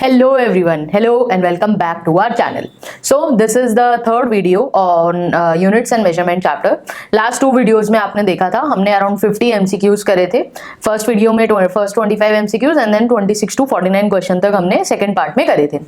Hello everyone, hello and welcome back to our channel. So this is the third video on units and measurement chapter. Last two videos में आपने देखा था हमने around 50 MCQs करे थे. First video में first 25 MCQs and then 26 to 49 question तक हमने second part में करे थे.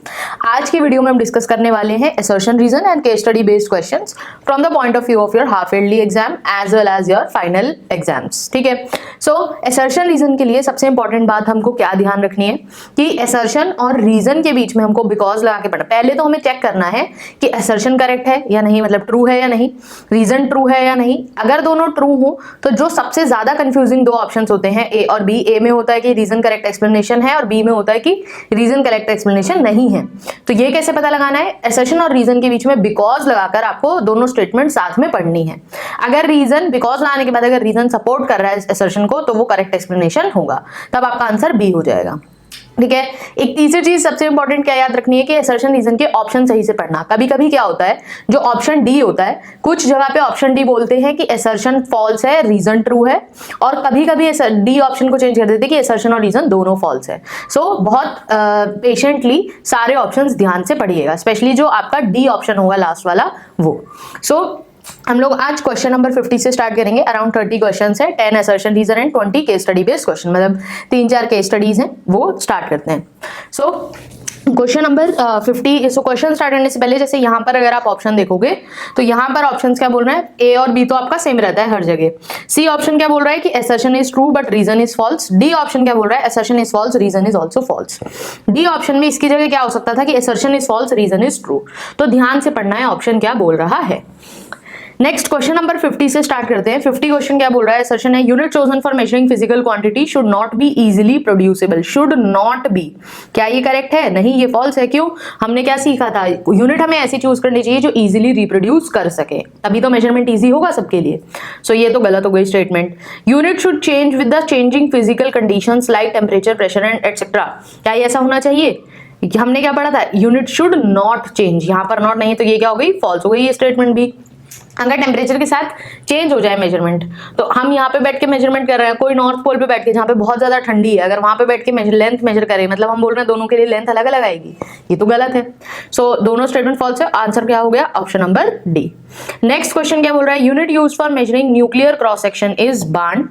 आज की वीडियो में हम डिस्कस करने वाले हैं assertion reason and case study based questions from the point of view of your half yearly exam as well as your final exams. ठीक है. So assertion reason के लिए सबसे important बात हमको क्या ध्यान रखनी है कि assertion और रीजन के बीच में हमको बिकॉज लगा के पढ़ना. पहले तो हमें चेक करना है कि असर्शन करेक्ट है या नहीं, मतलब ट्रू है या नहीं, रीजन ट्रू है या नहीं. अगर दोनों ट्रू हो तो जो सबसे ज्यादा कंफ्यूजिंग दो ऑप्शंस होते हैं ए और बी, ए में होता है कि रीजन करेक्ट एक्सप्लेनेशन है और बी में होता है कि रीजन करेक्ट एक्सप्लेनेशन नहीं है. तो ये कैसे पता लगाना है? असर्शन और रीजन के बीच में बिकॉज लगाकर आपको दोनों स्टेटमेंट साथ में पढ़नी है. अगर रीजन बिकॉज लगाने के बाद अगर रीजन सपोर्ट कर रहा है असर्शन को तो वो करेक्ट एक्सप्लेनेशन होगा, तब आपका आंसर बी हो जाएगा. ठीक है. एक तीसरी चीज सबसे इंपॉर्टेंट क्या याद रखनी है कि असर्शन रीजन के ऑप्शन सही से पढ़ना. कभी कभी क्या होता है, जो ऑप्शन डी होता है, कुछ जगह पे ऑप्शन डी बोलते हैं कि असर्शन फॉल्स है, रीजन ट्रू है, और कभी कभी डी ऑप्शन को चेंज कर देते हैं कि असर्शन और रीजन दोनों फॉल्स है. सो बहुत पेशेंटली सारे ऑप्शंस ध्यान से पढ़िएगा, स्पेशली जो आपका डी ऑप्शन होगा लास्ट वाला वो. सो हम लोग आज क्वेश्चन नंबर 50 से स्टार्ट करेंगे. अराउंड 30 क्वेश्चंस है, 10 assertion reason and 20 case study based question, मतलब 3-4 केस स्टडीज हैं, वो स्टार्ट करते हैं. So question number 50. So question start करने से पहले जैसे यहाँ पर अगर आप ऑप्शन देखोगे तो यहाँ पर ऑप्शंस क्या बोल रहे हैं, ए और बी तो आपका सेम रहता है हर जगह. सी ऑप्शन क्या बोल रहा है कि assertion is true but reason is false. D option क्या बोल रहा है, assertion is false, reason is also false. D option में इसकी जगह क्या हो सकता था कि assertion is false, reason is true. तो ध्यान से पढ़ना है ऑप्शन क्या बोल रहा है. नेक्स्ट क्वेश्चन नंबर 50 से स्टार्ट करते हैं. 50 क्वेश्चन क्या बोल रहा है, असर्शन है unit chosen for measuring physical quantity should not be easily reproducible. Should not be, क्या ये करेक्ट है? नहीं, ये फॉल्स है. क्यों? हमने क्या सीखा था, यूनिट हमें ऐसी चूज करनी चाहिए जो इजीली रिप्रोड्यूस कर सके, तभी तो मेजरमेंट इजी होगा सबके लिए. सो ये तो गलत हो गई statement. Unit should change with the changing physical conditions like temperature, pressure and etcetera. क्या ये ऐसा होना चाहिए? हमने क्या पढ़ा था, यूनिट शुड नॉट चेंज, यहाँ पर नॉट नहीं, तो ये क्या हो गई, फॉल्स हो गई ये स्टेटमेंट भी. अगर टेम्परेचर के साथ चेंज हो जाए मेजरमेंट, तो हम यहाँ पे बैठ के मेजरमेंट कर रहे हैं, कोई नॉर्थ पोल पे बैठ के जहाँ पे बहुत ज्यादा ठंडी है, अगर वहां पे बैठ के लेंथ मेजर करें, मतलब हम बोल रहे हैं दोनों के लिए लेंथ अलग अलग आएगी, ये तो गलत है. सो दोनों स्टेटमेंट फॉल्स है. आंसर क्या हो गया, option number D. Next question क्या बोल रहा है, unit use for measuring nuclear cross section is barn.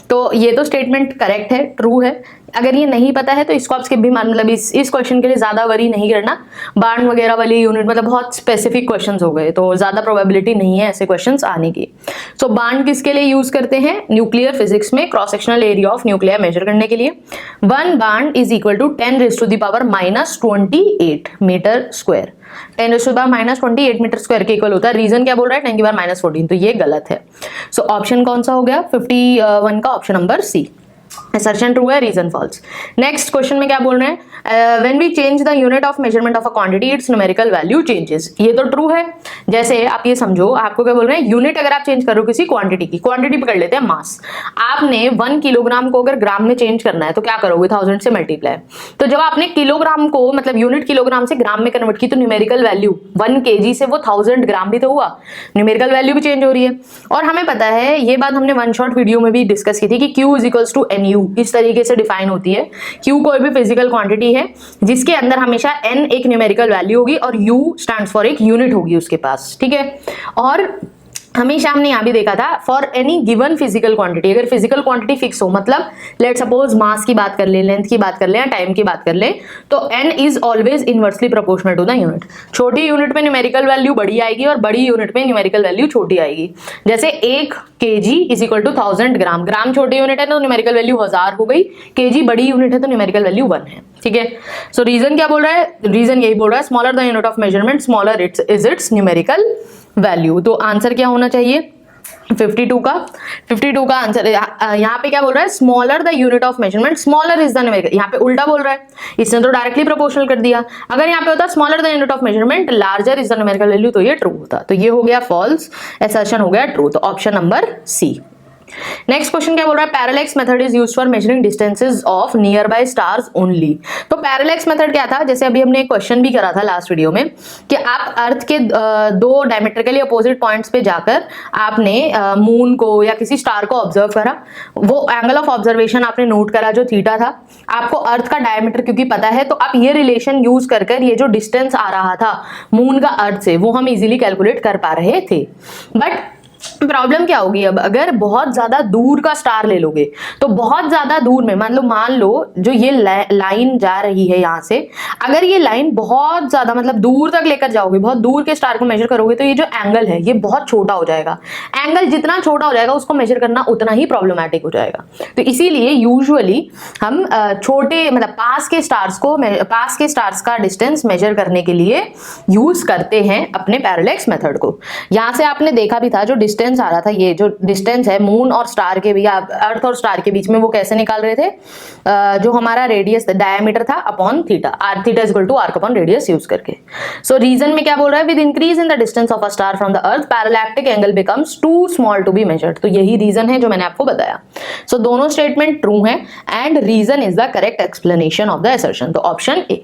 तो ये तो स्टेटमेंट करेक्ट है, ट्रू है. अगर ये नहीं पता है तो इसको आप स्किप भी मान, मतलब इस क्वेश्चन के लिए ज्यादा वरी नहीं करना. बार्न वगैरह वाली यूनिट मतलब बहुत स्पेसिफिक क्वेश्चंस हो गए, तो ज्यादा प्रोबेबिलिटी नहीं है ऐसे क्वेश्चंस आने की. सो बार्न किसके लिए यूज करते हैं, न्यूक्लियर फिजिक्स में cross sectional area of nuclear measure करने के लिए. 1 barn is equal to 10⁻⁻28 metre square. 10⁻⁻28 metre square के इक्वल होता है. रीजन क्या बोल रहा है, 10⁻⁻14, तो ये गलत है. सो ऑप्शन कौन सा हो गया, 51 का option number C. Assertion true है, रीजन फॉल्स. नेक्स्ट क्वेश्चन में क्या बोल रहे हैं, when we change the unit of measurement of a quantity its numerical value changes. ये तो ट्रू है. जैसे आप ये समझो, आपको क्या बोल रहे हैं, यूनिट अगर आप चेंज करो किसी क्वांटिटी की, क्वांटिटी पकड़ लेते हैं मास, आपने 1 किलोग्राम को अगर ग्राम में चेंज करना है तो क्या करोगे, 1000 से मल्टीप्लाई. तो जब आपने किलोग्राम को मतलब यूनिट किलोग्राम से ग्राम में कन्वर्ट की तो न्यूमेरिकल वैल्यू 1 kg से वो 1000 ग्राम भी तो हुआ, न्यूमेरिकल वैल्यू भी चेंज हो रही है. और हमें पता है, ये बात हमने वन शॉट वीडियो में भी डिस्कस की थी कि Q is equals to NU इस तरीके से डिफाइन होती है. Q कोई भी फिजिकल क्वांटिटी है जिसके अंदर हमेशा N एक न्यूमेरिकल वैल्यू होगी और U स्टैंड्स फॉर एक यूनिट होगी उसके पास. ठीक है. और हमेशा हमने यहां भी देखा था for any given physical quantity, अगर फिजिकल क्वांटिटी फिक्स हो, मतलब लेट सपोज मास की बात कर ले, लेंथ की बात कर ले या टाइम की बात कर ले, तो n is always inversely proportional to the unit. छोटी यूनिट में न्यूमेरिकल वैल्यू बड़ी आएगी और बड़ी यूनिट में न्यूमेरिकल वैल्यू छोटी आएगी. जैसे 1 kg इज इक्वल टू 1000 ग्राम. ग्राम छोटी यूनिट है तो न्यूमेरिकल वैल्यू 1000 हो गई, kg बड़ी यूनिट है तो न्यूमेरिकल वैल्यू 1 है. ठीक है. सो रीजन क्या बोल रहा है, रीजन यही बोल रहा है, smaller the unit of measurement smaller is it's numerical value. तो आंसर क्या होना चाहिए, 52 का आंसर. यहाँ पे क्या बोल रहा है, smaller the unit of measurement smaller is the numerical. यहाँ पे उल्टा बोल रहा है, इसने तो डायरेक्टली प्रोपोर्शनल कर दिया. अगर यहाँ पे होता smaller the unit of measurement larger is the numerical value, तो ये ट्रू होता. तो ये हो गया फॉल्स, असर्शन हो गया ट्रू. तो option number C. Next question क्या बोल रहा है, parallax method is used for measuring distances of nearby stars only. तो पैरेलैक्स मेथड क्या था, जैसे अभी हमने एक क्वेश्चन भी करा था लास्ट वीडियो में कि आप अर्थ के दो डायमेट्रिकली अपोजिट पॉइंट्स पे जाकर आपने मून को या किसी स्टार को ऑब्जर्व करा, वो एंगल ऑफ ऑब्जर्वेशन आपने नोट करा जो थीटा था, आपको अर्थ का डायमीटर क्योंकि पता है तो आप ये रिलेशन यूज कर ये जो डिस्टेंस आ रहा था मून का अर्थ से वो हम इजीली कैलकुलेट कर पा रहे थे। बट प्रॉब्लम क्या होगी, अब अगर बहुत ज्यादा दूर का स्टार ले लोगे तो बहुत ज्यादा दूर में मान लो जो ये लाइन जा रही है यहाँ से, अगर ये लाइन बहुत ज्यादा मतलब दूर तक लेकर जाओगे, बहुत दूर के स्टार को मेजर करोगे तो ये जो एंगल है ये बहुत छोटा हो जाएगा। एंगल जितना छोटा हो जाएगा उसको मेजर करना उतना ही प्रॉब्लमैटिक हो जाएगा। तो इसीलिए यूजुअली हम छोटे मतलब पास के स्टार्स का डिस्टेंस मेजर करने के लिए यूज करते हैं अपने पैरेलैक्स मेथड को। यहाँ से आपने देखा भी था जो डिस्टेंस आ रहा था, ये जो डिस्टेंस है मून और स्टार के भी अर्थ और स्टार के बीच में, वो कैसे निकाल रहे थे, जो हमारा रेडियस डायमीटर था upon theta, r theta is equal to arc upon radius use करके। सो रीजन में क्या बोल रहा है, with increase in the distance of a star from the earth parallactic angle becomes too small to be measured. तो यही reason है जो मैंने आपको बताया। सो दोनों स्टेटमेंट ट्रू है and reason is the correct explanation of the assertion. तो ऑप्शन ए।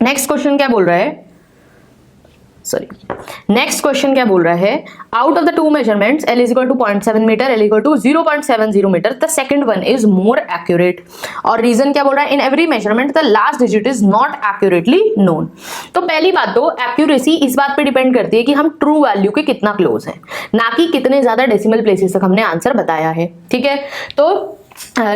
नेक्स्ट क्वेश्चन क्या बोल रहा है, नेक्स्ट क्वेश्चन क्या बोल रहा है, out of the two measurements L is equal to 0.7 metre, L equal to 0.70 metre, the second one is more accurate. और रीजन क्या बोल रहा है, in every measurement the last digit is not accurately known. तो पहली बात तो accuracy इस बात पे डिपेंड करती है कि हम ट्रू वैल्यू के कितना क्लोज हैं, ना कि कितने ज्यादा डेसिमल प्लेसेस तक हमने आंसर बताया है। ठीक है, तो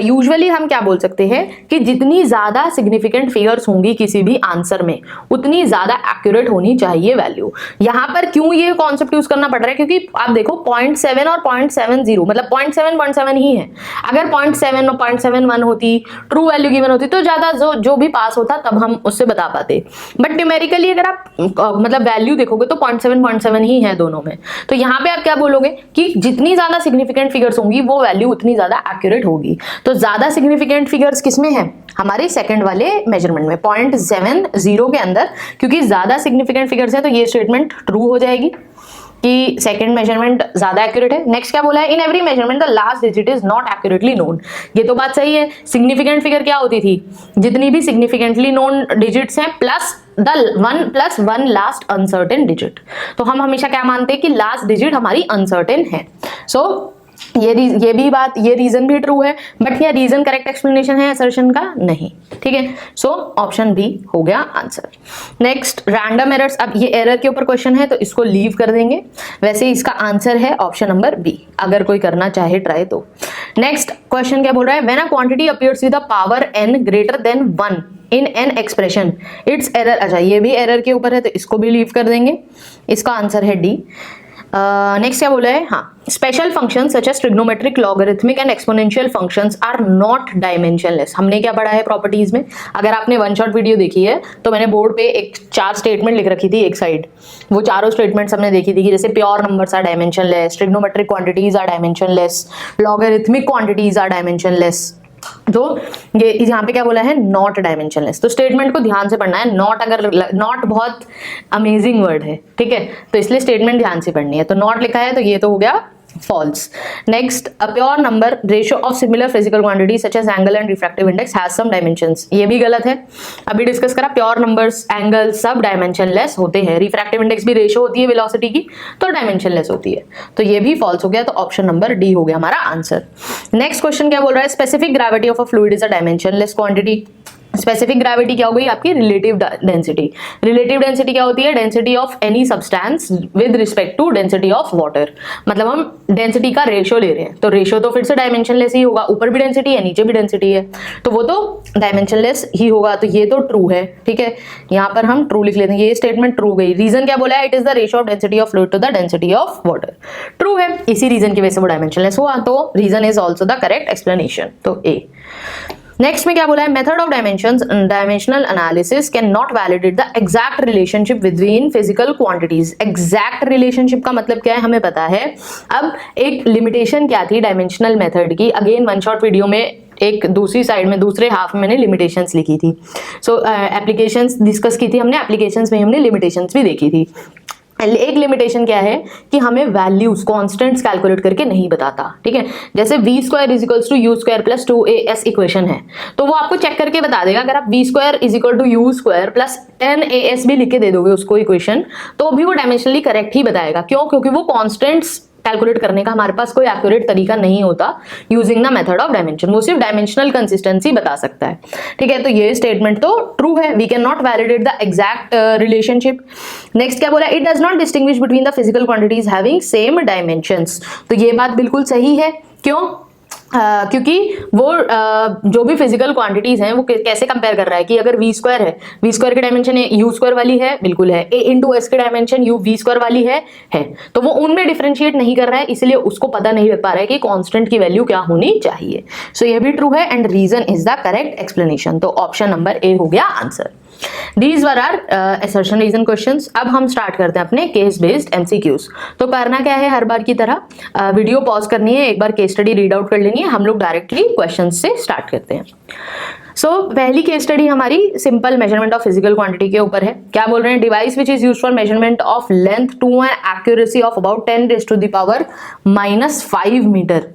यूजुअली हम क्या बोल सकते हैं कि जितनी ज्यादा सिग्निफिकेंट फिगर्स होंगी किसी भी आंसर में उतनी ज्यादा एक्यूरेट होनी चाहिए वैल्यू। यहां पर क्यों ये कॉन्सेप्ट यूज करना पड़ रहा है, क्योंकि आप देखो 0.7 और 0.70 मतलब 0.7 ही है। अगर 0.7 और 0.71 होती, ट्रू वैल्यू गिवन होती तो ज्यादा जो भी पास होता तब हम उससे बता पाते। बट न्यूमेरिकली अगर आप मतलब वैल्यू देखोगे तो 0.7 ही है दोनों में। तो यहाँ पे आप क्या बोलोगे कि जितनी ज्यादा सिग्निफिकेंट फिगर्स होंगी वो वैल्यू उतनी ज्यादा एक्यूरेट होगी। तो ज्यादा सिग्निफिकेंट फिगर्स किसमें है, हमारे सेकंड वाले मेजरमेंट में 0.70 के अंदर, क्योंकि ज्यादा सिग्निफिकेंट फिगर्स है तो ये स्टेटमेंट ट्रू हो जाएगी कि सेकंड मेजरमेंट ज्यादा एक्यूरेट है। नेक्स्ट क्या बोला है, in every measurement the last digit is not accurately known. ये तो बात सही है। सिग्निफिकेंट फिगर क्या होती थी, जितनी भी सिग्निफिकेंटली नोन डिजिट्स हैं plus the one last uncertain digit. तो हम हमेशा क्या मानते हैं कि लास्ट डिजिट हमारी अनसर्टेन है। सो ये रीजन भी ट्रू है, बट ये रीजन करेक्ट एक्सप्लेनेशन है असर्शन का नहीं। ठीक है, सो ऑप्शन बी हो गया आंसर। Next random errors. अब ये एरर के ऊपर क्वेश्चन है तो इसको लीव कर देंगे, वैसे इसका आंसर है ऑप्शन नंबर बी, अगर कोई करना चाहे ट्राई तो। नेक्स्ट क्वेश्चन क्या बोल रहा है, when a quantity appears with a power n greater than 1 in an expression it's error. अच्छा, ये भी एरर के ऊपर है तो इसको भी लीव कर देंगे, इसका आंसर है डी। नेक्स्ट क्या बोला है, हाँ, special functions such as trigonometric, logarithmic and exponential functions are not dimensionless. हमने क्या पढ़ा है प्रॉपर्टीज में, अगर आपने वन शॉट वीडियो देखी है तो मैंने बोर्ड पे एक 4 स्टेटमेंट लिख रखी थी एक साइड, वो चारों स्टेटमेंट्स हमने देखी थी कि जैसे pure numbers are dimensionless, trigonometric quantities are dimensionless, logarithmic quantities are dimensionless. तो ये यहाँ पे क्या बोला है, नॉट डायमेंशनलेस। तो स्टेटमेंट को ध्यान से पढ़ना है, नॉट अगर नॉट बहुत अमेजिंग वर्ड है, ठीक है, तो इसलिए स्टेटमेंट ध्यान से पढ़नी है। तो नॉट लिखा है तो ये तो हो गया false. Next, a pure number ratio of similar physical quantities such as angle and refractive index has some dimensions. ये भी गलत है, अभी डिस्कस करा, प्योर नंबर्स एंगल सब डायमेंशनलेस होते हैं, रिफ्रैक्टिव इंडेक्स भी रेशियो होती है वेलोसिटी की तो डायमेंशनलेस होती है, तो ये भी फॉल्स हो गया। तो ऑप्शन नंबर डी हो गया हमारा आंसर। नेक्स्ट क्वेश्चन क्या बोल रहा है, specific gravity of a fluid is a dimensionless quantity. Specific gravity क्या हो गई आपकी, रिलेटिव डेंसिटी। रिलेटिव डेंसिटी क्या होती है, density of any substance with respect to density of water. मतलब हम डेंसिटी का रेशियो ले रहे हैं तो रेशियो तो फिर से डायमेंशनलेस ही होगा, ऊपर भी डेंसिटी है नीचे भी डेंसिटी है तो वो तो डायमेंशनलेस ही होगा, तो ये तो ट्रू है। ठीक है, यहाँ पर हम ट्रू लिख लेते हैं, ये स्टेटमेंट ट्रू गई। रीजन क्या बोला है, it is the ratio of density of fluid to the density of water. True है, इसी रीजन की वजह से वो डायमेंशनलेस हुआ, तो reason is also the correct explanation, तो ए। नेक्स्ट में क्या बोला है, method of dimensional analysis can not validate the exact relationship between physical quantities. Exact relationship का मतलब क्या है हमें पता है। अब एक लिमिटेशन क्या थी डायमेंशनल मेथड की, अगेन वन शॉट वीडियो में एक दूसरी साइड में दूसरे हाफ में मैंने लिमिटेशंस लिखी थी। सो एप्लीकेशंस डिस्कस की थी हमने, एप्लीकेशंस में हमने लिमिटेशंस भी देखी थी। एक लिमिटेशन क्या है कि हमें वैल्यूज कॉन्स्टेंट्स कैलकुलेट करके नहीं बताता, ठीक है। जैसे v square is equals to u square plus 2as equation है, तो वो आपको चेक करके बता देगा। अगर आप v square is equal to u square plus 10as भी लिख के दे दोगे उसको इक्वेशन, तो भी वो डायमेंशनली करेक्ट ही बताएगा। क्यों? क्योंकि वो कॉन्स्टेंट्स कैलकुलेट करने का हमारे पास कोई एक्यूरेट तरीका नहीं होता using the method of dimension, वो सिर्फ डायमेंशनल कंसिस्टेंसी बता सकता है, ठीक है। तो ये स्टेटमेंट तो ट्रू है, we can not validate the exact relationship. Next क्या बोला, it does not distinguish between the physical quantities having same dimensions. तो ये बात बिल्कुल सही है। क्यों? क्योंकि वो जो भी फिजिकल क्वांटिटीज हैं वो कैसे कंपेयर कर रहा है कि अगर v स्क्वायर है, v स्क्वायर की डायमेंशन u स्क्वायर वाली है, बिल्कुल है, a इंटू एस की डायमेंशन u v स्क्वायर वाली है, तो वो उनमें डिफरेंशिएट नहीं कर रहा है, इसलिए उसको पता नहीं लग पा रहा है कि कांस्टेंट की वैल्यू क्या होनी चाहिए। सो ये भी ट्रू है and reason is the correct explanation. तो ऑप्शन नंबर ए हो गया answer. These were our assertion reason questions। अब हम स्टार्ट करते हैं अपने केस बेस्ड MCQs। तो करना क्या है, हर बार की तरह वीडियो पॉज करनी है, एक बार केस स्टडी रीड आउट कर लेनी है, हम लोग डायरेक्टली क्वेश्चंस से स्टार्ट करते हैं। पहली केस स्टडी हमारी simple measurement of physical quantity के ऊपर है। क्या बोल रहे हैं, device which is used for measurement of length to an accuracy of about 10⁻⁻⁵ metre.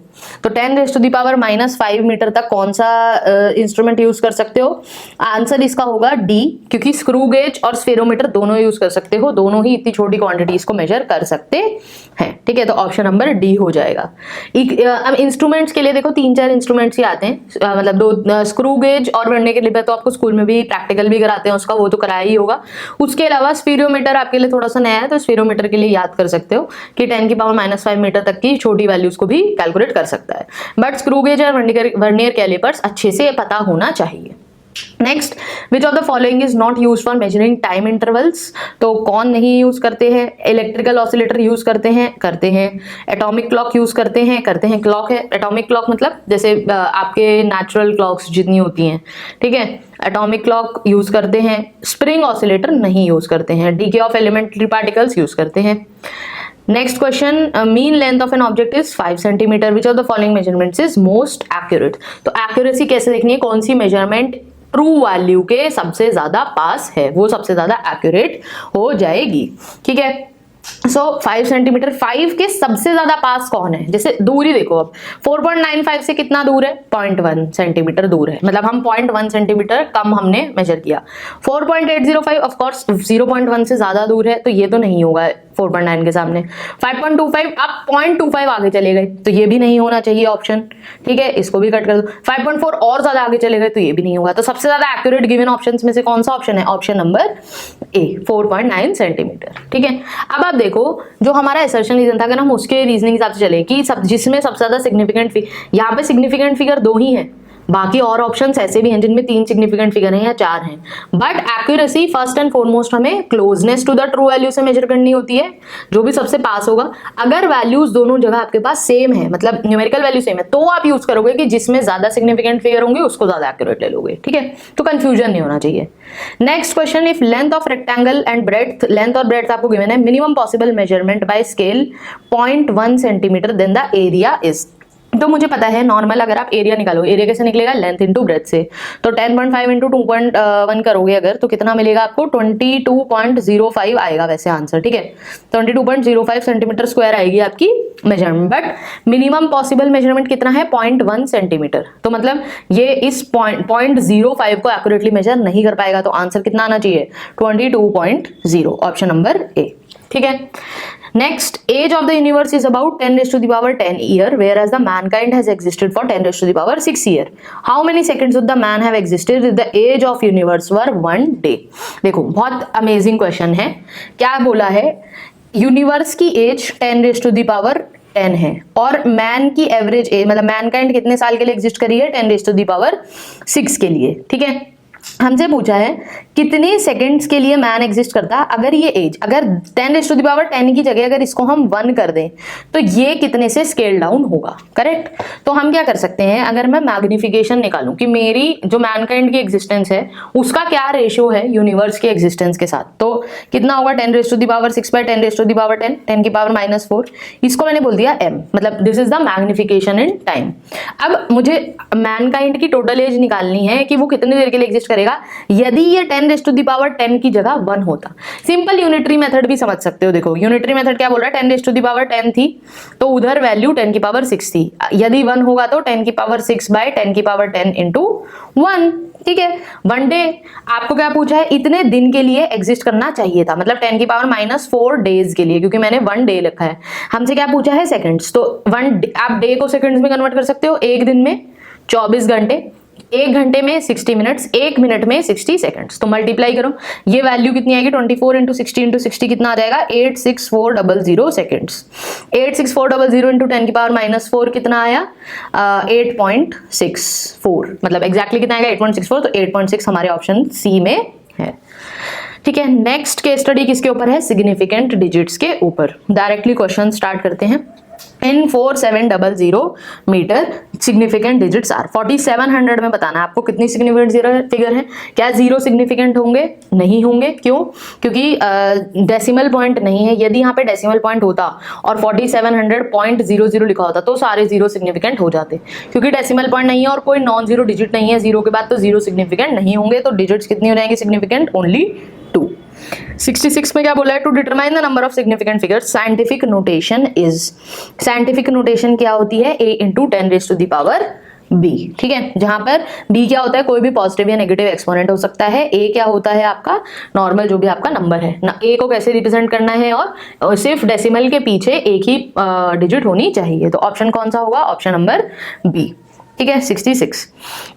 तो 10⁻⁻⁵ मीटर तक कौन सा इंस्ट्रूमेंट यूज कर सकते हो? आंसर इसका होगा डी, क्योंकि स्क्रू गेज और स्फेरोमीटर दोनों यूज कर सकते हो, दोनों ही इतनी छोटी क्वांटिटीज को मेजर कर सकते हैं, ठीक है। तो ऑप्शन नंबर डी हो जाएगा। अब इंस्ट्रूमेंट्स के लिए देखो 3-4 इंस्ट्रूमेंट्स ही आते हैं, मतलब दो स्क्रू गेज और वर्नियर कैलिपर तो आपको स्कूल में भी प्रैक्टिकल भी कराते हैं उसका, वो तो कराया ही होगा। उसके अलावा स्फेरोमीटर आपके लिए थोड़ा सा नया है, तो स्फेरोमीटर के लिए याद कर सकते हो कि 10⁻⁻⁵ मीटर तक की छोटी वैल्यूज को भी कैलकुलेट कर सकता है, बट स्क्रू गेज और वर्नियर कैलिपर्स अच्छे से पता होना चाहिए। Next, which of the following is not use for measuring time intervals. तो कौन नहीं यूज करते हैं? इलेक्ट्रिकल ऑसिलेटर यूज करते हैं, एटॉमिक क्लॉक यूज करते हैं, क्लॉक है। एटॉमिक क्लॉक मतलब जैसे आपके नेचुरल क्लॉक्स जितनी होती हैं, ठीक है, एटॉमिक क्लॉक यूज करते हैं। स्प्रिंग ऑसिलेटर नहीं यूज करते हैं। Decay of elementary particles use करते हैं। Next question, mean length of an object is 5 centimetre, which of the following measurements is most accurate. तो एक्यूरेसी कैसे देखनी है, कौन सी मेजरमेंट ट्रू वैल्यू के सबसे ज्यादा पास है, वो सबसे ज्यादा एक्यूरेट हो जाएगी, ठीक है। 5 सेंटीमीटर, 5 के सबसे ज्यादा पास कौन है? जैसे दूरी देखो, अब 4.95 से कितना दूर है? 0.1 सेंटीमीटर दूर है, मतलब हम 0.1 सेंटीमीटर कम हमने मेजर किया। 4.805 ऑफ कोर्स 0.1 से ज्यादा दूर है, तो ये तो नहीं होगा 4.9 के सामने। 5.25 आप 0.25 आगे चले गए, तो ये भी नहीं होना चाहिए ऑप्शन, ठीक है, इसको भी कट कर दो। 5.4 और ज्यादा आगे चले गए, तो ये भी नहीं होगा। तो सबसे ज्यादा एक्यूरेट गिवन ऑप्शंस में से कौन सा ऑप्शन है? ऑप्शन नंबर ए, 4.9 सेंटीमीटर, ठीक है। अब आप देखो, जो हमारा असर्शन रीजन था, अगर हम उसके रीजनिंग हिसाब से चले कि जिसमें सबसे ज्यादा सिग्निफिकेंट यहाँ पे सिग्निफिकेंट फिगर 2 ही है, बाकी और ऑप्शंस ऐसे भी हैं जिनमें 3 सिग्निफिकेंट फिगर हैं या 4 हैं, but accuracy first and foremost हमें closeness to the true value से मेजर करनी होती है, जो भी सबसे पास होगा। अगर वैल्यूज दोनों जगह आपके पास सेम है, मतलब न्यूमेरिकल वैल्यू सेम है, तो आप यूज करोगे कि जिसमें ज्यादा सिग्निफिकेंट फिगर होंगे उसको ज्यादा एक्यूरेट ले लोगे, ठीक है। तो कंफ्यूजन नहीं होना चाहिए। Next question, if length of rectangle and breadth, length और ब्रेड्थ आपको गिवन है, minimum possible measurement by scale 0.1 centimetre, then the area is. तो मुझे पता है नॉर्मल अगर आप एरिया निकालो, एरिया कैसे निकलेगा? लेंथ इंटू ब्रेथ से। तो 10.5 इंटू 2.1 करोगे अगर, तो कितना मिलेगा आपको? 22.05 आएगा वैसे आंसर, ठीक है। 22.05 सेंटीमीटर स्क्वायर आएगी आपकी measurement, but minimum possible measurement कितना है? 0.1 सेंटीमीटर। तो मतलब ये इस 0.05 को एक्यूरेटली मेजर नहीं कर पाएगा, तो आंसर कितना आना चाहिए? 22.0, ऑप्शन नंबर ए, ठीक है। Next, age of the universe is about 10⁻10 year, whereas the mankind has existed for 10⁻6 year. How many seconds would the man have existed if the age of universe were 1 day? देखो, बहुत amazing question है। क्या बोला है? Universe की as 10⁻10 है और man की एवरेज एज, मतलब मैनकाइंड कितने साल के लिए एग्जिस्ट करी है? 10⁻6 के लिए, ठीक है। हमसे पूछा है कितने सेकंड्स के लिए मैन एग्जिस्ट करता है। अगर ये एज, अगर 10⁻10 की जगह अगर इसको हम 1 कर दें, तो ये कितने से स्केल डाउन होगा? करेक्ट। तो हम क्या कर सकते हैं, अगर मैं मैग्निफिकेशन निकालूं कि मेरी जो मैनकाइंड की एग्जिस्टेंस है उसका क्या रेशियो है यूनिवर्स के एग्जिस्टेंस के साथ, तो कितना होगा? 10⁻6 बाय 10⁻10, 10 की पावर -4, इसको मैंने बोल दिया m, मतलब this is the magnification in time. अब मुझे मैनकाइंड की टोटल एज निकालनी है कि वो कितनी देर के लिए एग्जिस्ट करेगा यदि ये 10⁻10 की जगह 1 होता। सिंपल यूनिटरी मेथड भी समझ सकते हो। देखो यूनिटरी मेथड क्या बोल रहा है, 10⁻10 थी तो उधर वैल्यू 10⁻6 थी, यदि 1 होगा तो 10⁻6 बाय 10⁻10 इंटू 1। ठीक है, 1 डे आपको क्या पूछा है, इतने दिन के लिए एग्जिस्ट करना चाहिए था, मतलब 10⁻⁻4 डेज के लिए, क्योंकि मैंने 1 डे लिखा है। हमसे क्या पूछा है, सेकंड्स, तो आप डे को सेकंड्स में कन्वर्ट कर सकते हो। एक दिन में 24 घंटे, 1 घंटे में 60 मिनट्स, 1 मिनट में 60 सेकंड्स। तो मल्टीप्लाई करो, ये वैल्यू कितनी आएगी, 24 इंटू 60 कितना आ जाएगा, 86400 सेकंड्स। 86400 इंटू 10⁻⁻4 कितना आया, 8.64, मतलब एग्जैक्टली कितना आएगा 8.64, तो 8.6 हमारे ऑप्शन सी में है। ठीक है, नेक्स्ट केस स्टडी किसके ऊपर है, सिग्निफिकेंट डिजिट्स के ऊपर। डायरेक्टली क्वेश्चन स्टार्ट करते हैं। इन 4700 मीटर सिग्निफिकेंट डिजिट्स आर, 4700 में बताना है आपको कितनी सिग्निफिकेंट फिगर है। क्या जीरो सिग्निफिकेंट होंगे, नहीं होंगे, क्यों, क्योंकि डेसिमल पॉइंट नहीं है। यदि यहाँ पे डेसिमल पॉइंट होता और 4700.00 लिखा होता तो सारे जीरो सिग्निफिकेंट हो जाते, क्योंकि डेसिमल पॉइंट नहीं है और कोई नॉन जीरो डिजिट नहीं है जीरो के बाद, तो जीरो सिग्निफिकेंट नहीं होंगे। तो डिजिट्स कितनी हो जाएंगी सिग्निफिकेंट, ओनली 2। 66 में क्या बोला है, to determine the number of significant figures scientific notation is, scientific notation क्या होती है, a इंटू 10⁻b। ठीक है, जहां पर b क्या होता है, कोई भी पॉजिटिव या नेगेटिव एक्सपोनेंट हो सकता है, a क्या होता है आपका नॉर्मल जो भी आपका नंबर है ना। a को कैसे रिप्रेजेंट करना है, और सिर्फ डेसिमल के पीछे एक ही डिजिट होनी चाहिए। तो ऑप्शन कौन सा होगा, ऑप्शन नंबर बी। ठीक है, 66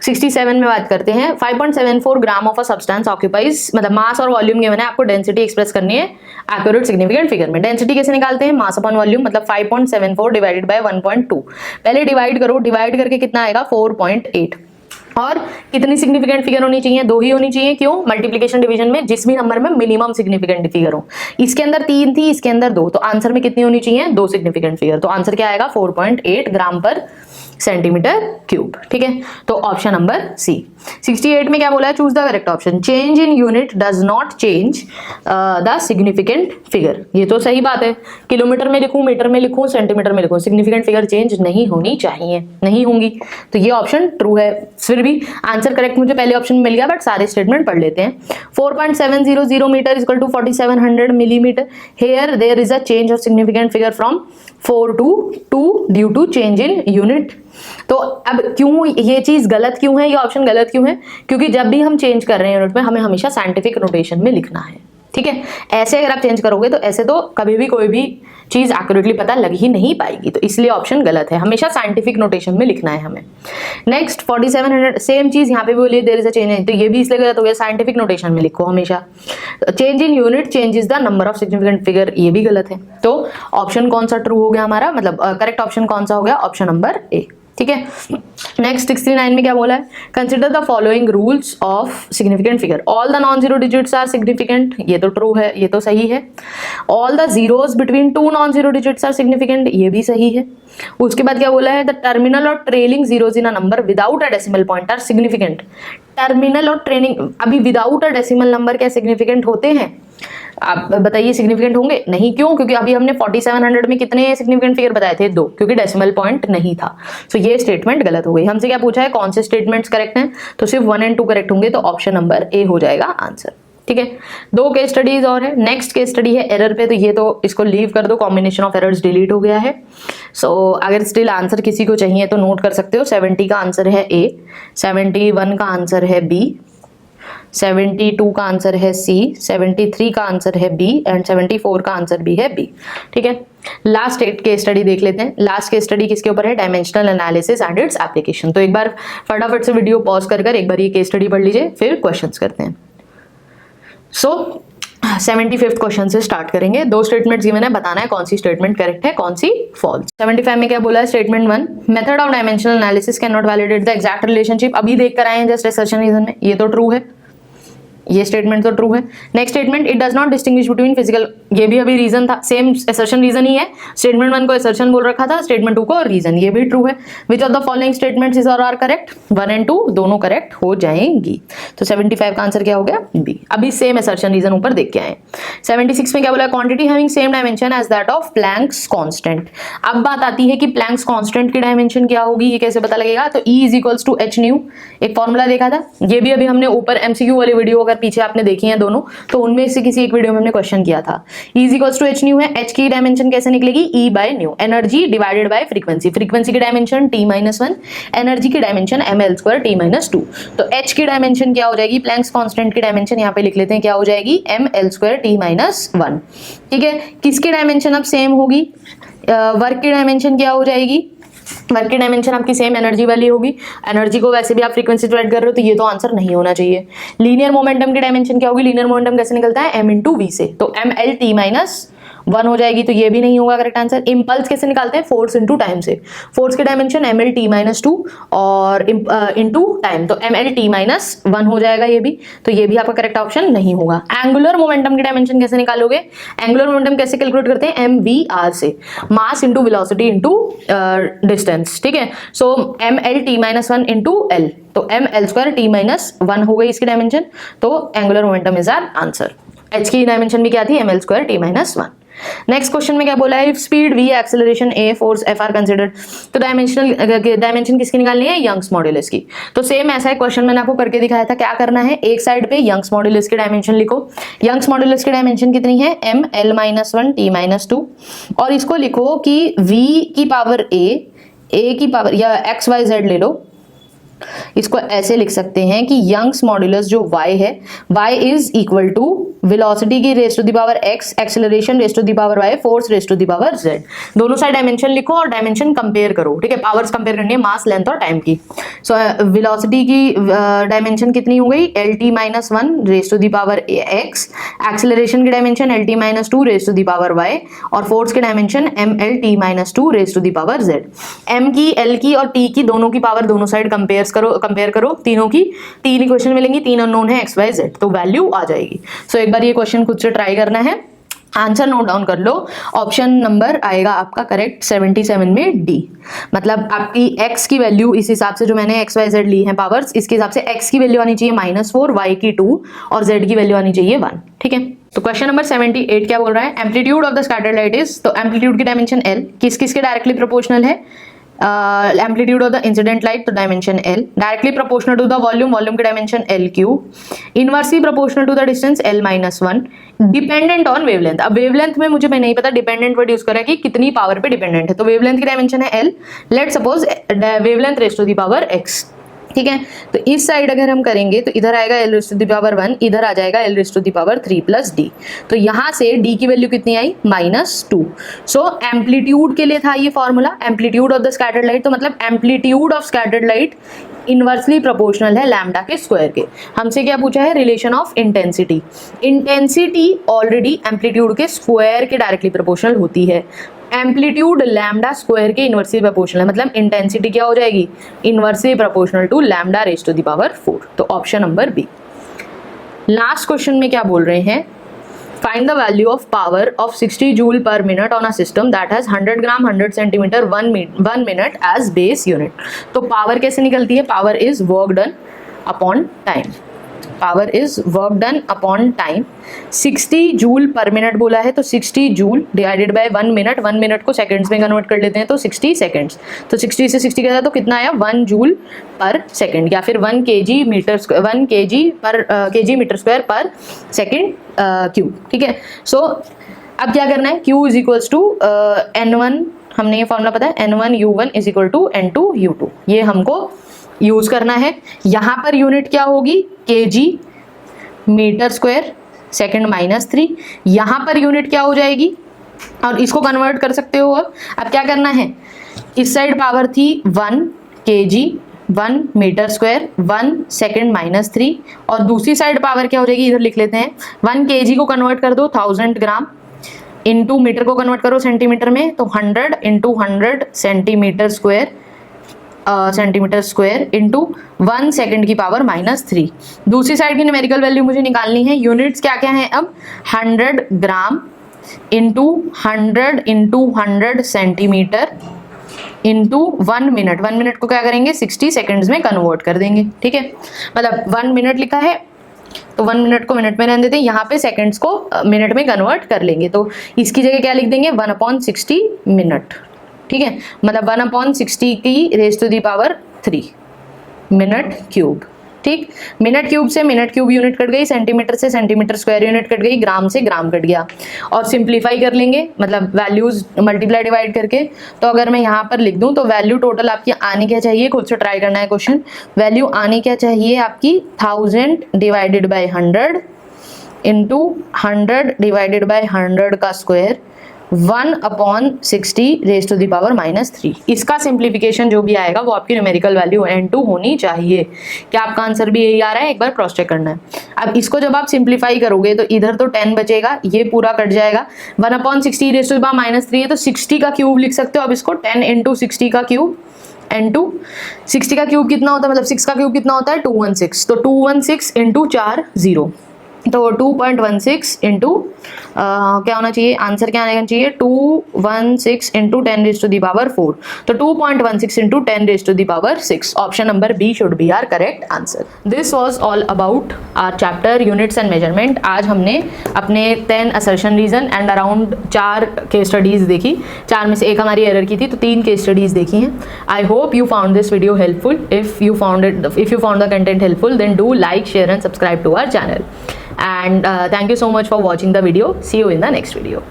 67 में बात करते हैं। 5.74 gram of a substance occupies, मतलब मास और वॉल्यूम गिवन है, आपको डेंसिटी एक्सप्रेस करनी है एक्यूरेट सिग्निफिकेंट फिगर में। डेंसिटी कैसे निकालते हैं, मास अपॉन वॉल्यूम, मतलब 5.74 डिवाइडेड बाय 1.2। पहले डिवाइड करो, डिवाइड करके कितना आएगा 4.8। और कितनी सिग्निफिकेंट फिगर होनी चाहिए, 2 ही होनी चाहिए। क्यों, मल्टीप्लिकेशन डिवीजन में जिस भी नंबर में मिनिमम सिग्निफिकेंट फिगर हो, इसके अंदर 3 थी, इसके अंदर 2, तो आंसर में कितनी होनी चाहिए, 2 सिग्निफिकेंट फिगर। तो आंसर क्या आएगा 4.8 ग्राम पर सेंटीमीटर क्यूब। ठीक है, तो ऑप्शन नंबर सी। 68 में क्या बोला है, choose the correct option. Change in unit does not change the significant figure. ये तो सही बात है, किलोमीटर में लिखूं, मीटर में लिखूं, सेंटीमीटर में लिखूं, सिग्निफिकेंट फिगर चेंज नहीं होनी चाहिए, नहीं होंगी। तो ये ऑप्शन ट्रू है। फिर भी आंसर करेक्ट मुझे पहले ऑप्शन मिल गया, बट सारे स्टेटमेंट पढ़ लेते हैं। 4.700 metre is equal to 4700 millimetre. Here there is a change of significant figure from 4 to 2 due to change in unit. तो अब क्यों ये चीज गलत क्यों है, ये ऑप्शन गलत क्यों है, क्योंकि जब भी हम चेंज कर रहे हैं यूनिट में, हमें हमेशा साइंटिफिक नोटेशन में लिखना है। ठीक है, ऐसे अगर आप चेंज करोगे तो ऐसे तो कभी भी कोई भी चीज एक्यूरेटली पता लग ही नहीं पाएगी, तो इसलिए ऑप्शन गलत है। हमेशा साइंटिफिक नोटेशन में लिखना है हमें। नेक्स्ट 4700, सेम चीज यहाँ पे भी बोलिए, देयर इज अ चेंज, तो ये भी इसलिए गलत हो गया, साइंटिफिक नोटेशन में लिखो हमेशा। Change in unit changes the number of significant figure, ये भी गलत है। तो ऑप्शन कौन सा ट्रू हो गया हमारा, मतलब करेक्ट ऑप्शन कौन सा हो गया, ऑप्शन नंबर ए। ठीक है, नेक्स्ट 69 में क्या बोला है, consider the following rules of significant figure. All the non zero digits are significant, ये तो ट्रू है, ये तो सही है। All the zeros between 2 non zero digits are significant, ये भी सही है। उसके बाद क्या बोला है, द टर्मिनल और trailing zeros in a number without a decimal point are significant. Terminal और ट्रेलिंग, अभी विदाउट अ डेसिमल नंबर क्या सिग्निफिकेंट होते हैं, आप बताइए सिग्निफिकेंट होंगे, नहीं। क्यों, क्योंकि अभी हमने 4700 में कितने सिग्निफिकेंट फिगर बताए थे, 2, क्योंकि डेसिमल पॉइंट नहीं था। तो ये स्टेटमेंट गलत हो गई। हमसे क्या पूछा है, कौन से स्टेटमेंट्स करेक्ट हैं, तो सिर्फ 1 और 2 करेक्ट होंगे, तो ऑप्शन नंबर ए हो जाएगा आंसर। ठीक है, 2 केस स्टडीज और है। नेक्स्ट केस स्टडी है एरर पे, तो ये तो इसको लीव कर दो, कॉम्बिनेशन ऑफ एरर्स डिलीट हो गया है। सो अगर स्टिल आंसर किसी को चाहिए तो नोट कर सकते हो। 70 का आंसर है ए, 71 का आंसर है बी, 72 का आंसर है सी, 73 का आंसर है बी एंड 74 का आंसर भी है बी। ठीक है, लास्ट एक केस स्टडी देख लेते हैं। लास्ट केस स्टडी किसके ऊपर है, dimensional analysis and its application. तो एक बार फटाफट से वीडियो पॉज कर एक बार ये केस स्टडी पढ़ लीजिए, फिर क्वेश्चंस करते हैं। सो 75th क्वेश्चन से स्टार्ट करेंगे। 2 स्टेटमेंट्स गिवन है, बताना है कौन सी स्टेटमेंट करेक्ट है, कौन सी फॉल्स। 75 में क्या बोला है, statement 1, method of dimensional analysis can not validate the exact relationship. अभी देख कर आए हैं जस्ट असर्शन रीजन में, ये तो ट्रू है, ये स्टेटमेंट तो ट्रू है। Next statement, it does not distinguish between physical, ये भी अभी रीजन था, सेम असर्शन रीजन ही है। स्टेटमेंट 1 को असर्शन बोल रखा था, स्टेटमेंट 2 को रीजन, ये भी ट्रू है। Which of the following statements is are correct, 1 and 2 दोनों करेक्ट हो जाएंगी। तो 75 का आंसर क्या हो गया, बी। अभी सेम असर्शन रीजन ऊपर देख के आए। 76 में क्या बोला, quantity having same dimension as that of Planck's constant. अब बात आती है कि प्लैंक्स कांस्टेंट की डायमेंशन क्या होगी, ये कैसे पता लगेगा। तो E is equals to h nu, एक फॉर्मूला देखा था, ये भी अभी हमने ऊपर एमसीक्यू वाली वीडियो अगर पीछे आपने देखी है दोनों, तो उनमें से किसी एक वीडियो में हमने क्वेश्चन किया था। E is equals to h nu है, एच की डायमेंशन कैसे निकलेगी, E by nu, energy divided by frequency, frequency की डायमेंशन T-1, एनर्जी की डायमेंशन ml² T-2। तो H की डायमेंशन क्या हो जाएगी, प्लैंक्स कांस्टेंट की डायमेंशन यहाँ पे लिख लेते हैं, क्या हो जाएगी ml² T-1। ठीक है, किसकी डायमेंशन अब सेम होगी, वर्क की डायमेंशन क्या हो जाएगी, वर्क की डायमेंशन आपकी सेम एनर्जी वाली होगी। एनर्जी को वैसे भी आप फ्रीक्वेंसी डिवाइड कर रहे हो, तो ये तो आंसर नहीं होना चाहिए। लीनियर मोमेंटम की डायमेंशन क्या होगी, लीनियर मोमेंटम कैसे निकलता है, m इंटू वी से, तो ml-T-1 हो जाएगी, तो ये भी नहीं होगा करेक्ट आंसर। इंपल्स कैसे निकालते हैं, फोर्स इंटू टाइम से, फोर्स की डायमेंशन ml-T-2 और इंटू टाइम, तो ml-T-1 हो जाएगा ये भी, तो ये भी आपका करेक्ट ऑप्शन नहीं होगा। एंगुलर मोमेंटम की डायमेंशन कैसे निकालोगे, एंगुलर मोमेंटम कैसे कैलकुलेट करते हैं, mvr से, mass into velocity into distance. ठीक है, सो ml-T-1 इंटू l, तो ml² T-1 हो गई इसकी डायमेंशन, तो angular momentum is our answer. h की डायमेंशन भी क्या थी, ml² T-1। नेक्स्ट क्वेश्चन में क्या बोला है, if speed v, acceleration a, force f are considered, तो डायमेंशन किसकी निकालनी है, यंग्स मॉड्यूलस की। तो सेम ऐसा है क्वेश्चन मैंने आपको करके दिखाया था, क्या करना है, एक साइड पे यंग्स मॉड्यूलस की डायमेंशन लिखो। यंग्स मॉड्यूलस की डायमेंशन कितनी है, ml-1 T-2, और इसको लिखो कि v की पावर a की पावर, या xyz ले लो, इसको ऐसे लिख सकते हैं कि यंग्स मॉड्यूलस जो y है, y is equal to velocity की raise to the power x, acceleration raise to the power y, force raise to the power z। दोनों साइड डायमेंशन लिखो और डायमेंशन कंपेयर करो। ठीक है, पावर्स कंपेयर करनी है, मास, लेंथ और टाइम की। सो वेलोसिटी की डायमेंशन कितनी हो गई, lt-1 raise to the power x, acceleration की dimension lt-2 raise to the power y, और फोर्स की dimension mlt-2 raise to the power z। m की, l की और t की दोनों की पावर दोनों साइड कंपेयर करो, तीनों की, तीन इक्वेशन मिलेंगी, तीन अननोन है x y z, तो वैल्यू आ जाएगी। सो एक बार ये क्वेश्चन खुद से ट्राई करना है, आंसर नोट डाउन कर लो। ऑप्शन नंबर आएगा आपका करेक्ट 77 में डी, मतलब आपकी x की वैल्यू इस हिसाब से जो मैंने x y z ली है पावर्स, इसके हिसाब से x की वैल्यू आनी चाहिए -4, y की 2 और z की वैल्यू आनी चाहिए 1। ठीक है, तो क्वेश्चन नंबर 78 क्या बोल रहा है, amplitude of the scattered light is, तो एम्पलीट्यूड की डायमेंशन l, किस किस के डायरेक्टली प्रोपोर्शनल है, amplitude of the incident light, तो dimension l, directly proportional to the volume, volume की dimension l3, inversely proportional to the distance l-1, dependent on wavelength. अब wavelength में मुझे नहीं पता, डिपेंडेंट वर्ड यूज करा कि कितनी पावर पे डिपेंडेंट है, तो वेवलेंथ की डायमेंशन है l, let suppose wavelength raise to the power x। ठीक है, तो इस साइड अगर हम करेंगे तो इधर आएगा l raise to the power 1, इधर आ जाएगा l raise to the power 3 plus d, तो यहाँ से d की वैल्यू कितनी आई -2। सो एम्पलीट्यूड के लिए था ये formula, amplitude of the scattered light, तो मतलब amplitude of scattered light inversely proportional है लैम्डा के स्क्वायर के। हमसे क्या पूछा है, relation of intensity. Intensity already amplitude के स्क्वायर के डायरेक्टली प्रोपोर्शनल होती है, एम्पलीट्यूड लैम्डा स्क्वायर के इनवर्सली प्रोपोर्शनल है, मतलब इंटेंसिटी क्या हो जाएगी, inversely proportional to lambda raise to the power 4, तो option number B. Last question में क्या बोल रहे हैं, find the value of power of 60 joule per minute on a system that has 100 gram 100 centimetre 1 minute as base unit. तो power कैसे निकलती है, power is work done upon time, power is work done upon time. 60 joule per minute बोला है, तो 60 joule divided by 1 minute, 1 minute को seconds में convert कर लेते हैं, तो 60 सेकंड्स, तो 60 से 60 क्या था, तो कितना आया 1 जूल पर सेकंड, या फिर 1 kg मीटर स्क्वायर पर सेकंड क्यूब। ठीक है, सो अब क्या करना है, Q is equals to N1, हमने ये फॉर्मूला पता है, N1U1 is equal to N2U2, ये हमको यूज करना है। यहाँ पर यूनिट क्या होगी, kg मीटर स्क्वायर सेकंड -3, यहाँ पर यूनिट क्या हो जाएगी, और इसको कन्वर्ट कर सकते हो। अब क्या करना है, इस साइड पावर थी 1 kg 1 मीटर स्क्वायर 1 सेकंड -3, और दूसरी साइड पावर क्या हो जाएगी, इधर लिख लेते हैं, 1 kg को कन्वर्ट कर दो 1000 ग्राम, इंटू मीटर को कन्वर्ट करो सेंटीमीटर में, तो 100 × 100 centimetre square centimetre square into 1 second की पावर -3। दूसरी साइड की न्यूमेरिकल वैल्यू मुझे निकालनी है। यूनिट्स क्या क्या है अब, 100 gram into 100 into 100 centimetre into 1 minute. 1 minute को क्या करेंगे, 60 सेकेंड्स में कन्वर्ट कर देंगे। ठीक है, मतलब 1 मिनट लिखा है तो 1 मिनट को मिनट में रहने देते हैं, यहाँ पे सेकेंड्स को मिनट में कन्वर्ट कर लेंगे। तो इसकी जगह क्या लिख देंगे, 1/60 मिनट। ठीक है, मतलब 1/60 की raise to the power 3 minute cube. ठीक, मिनट क्यूब से मिनट क्यूब यूनिट कट गई, सेंटीमीटर से सेंटीमीटर स्क्वायर यूनिट कट गई, ग्राम से ग्राम कट गया। और सिंप्लीफाई कर लेंगे, मतलब वैल्यूज मल्टीप्लाई डिवाइड करके। तो अगर मैं यहाँ पर लिख दूँ तो वैल्यू टोटल आपकी आनी क्या चाहिए, खुद से ट्राई करना है क्वेश्चन। वैल्यू आनी क्या चाहिए आपकी, 1000 divided by 100 into 100 divided by 100 का square 1/60 raise to the power -3। इसका सिंप्लीफिकेशन जो भी आएगा वो आपकी न्यूमेरिकल वैल्यू n2 होनी चाहिए। क्या आपका आंसर भी यही आ रहा है, एक बार क्रॉस चेक करना है। अब इसको जब आप सिंप्लीफाई करोगे तो इधर तो 10 बचेगा, ये पूरा कट जाएगा। 1/60 रेज़ टू दी पावर -3 है तो 60 का क्यूब लिख सकते हो। अब इसको 10 इंटू 60 का क्यूब n2। 60 का क्यूब कितना होता है, मतलब 6 का क्यूब कितना होता है, 216। तो 216 इंटू 4 0, तो 2.16 इंटू क्या होना चाहिए, आंसर क्या आना चाहिए, 216 into 10 raise to the power 4। तो 2.16 into 10 raise to the power 6। Option number B should be our correct answer. This was all about our chapter units and measurement. आज हमने अपने 10 assertion reason and around 4 case studies देखी। 4 में से एक हमारी error की थी, तो 3 केस स्टडीज देखी हैं। I hope you found this video helpful. If you found the content helpful, then do like, share and subscribe to our channel. And thank you so much for watching the video. See you in the next video.